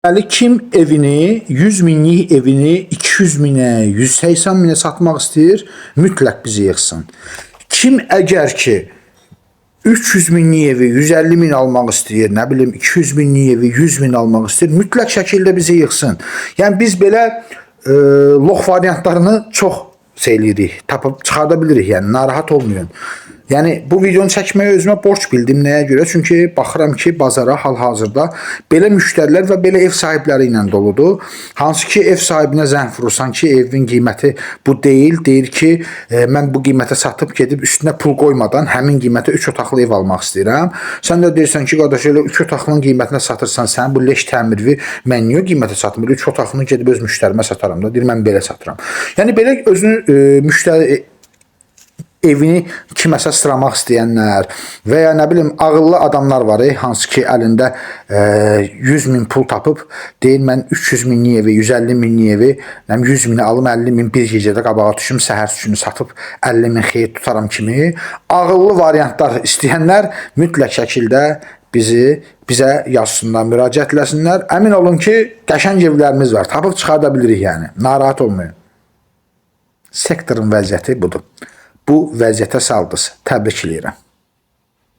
Deməli, kim evini, 100 minlik evini 200 minə, 180 minə satmaq istəyir, mütləq bizi yığsın. Kim əgər ki 300 minlik evi 150 min almaq istəyir, nə bilim 200 minlik evi 100 min almaq istəyir, mütləq şəkildə bizi yığsın. Yəni biz belə lox variantlarını çox eləyirik, tapıb çıxarda bilirik, yəni narahat olmayın. Yəni bu videonu çəkməyə özümə borc bildim. Nəyə görə? Çünki baxıram ki, bazara hal-hazırda belə müştərilər və belə ev sahibləri ilə doludur. Hansı ki, ev sahibinə zəng vurursan ki, evin qiyməti bu deyil. Deyir ki, mən bu qiymətə satıb gedib üstünə pul qoymadan həmin qiymətə 3 otaqlı ev almaq istəyirəm. Sən də deyirsən ki, qardaş, elə 3 otaqlının qiymətinə satırsan, sən bu leş təmirvi mən niyə qiymətə satmır? 3 otaqlını gedib öz müştərimə sataram da. Deyir, mən belə satıram. Yəni belə özünü müştəri evini kiməsə sıramaq istəyənlər və ya nə bilim ağıllı adamlar var, hansı ki əlində 100 min pul tapıb deyir mən 300 minlik evi, 150 minlik evi, 100 minə alım, 50 min bir gecədə qabağa düşüm, səhər üçünü satıb 50 min xeyir tutaram kimi ağıllı variantlar istəyənlər mütləq şəkildə bizə yazsınlar, müraciət eləsinlər. Əmin olun ki, qəşəng evlərimiz var, tapıb çıxarda bilirik yəni, narahat olmayın. Sektorun vəziyyəti budur. Bu vəziyyətə saldınız. Təbrik edirəm.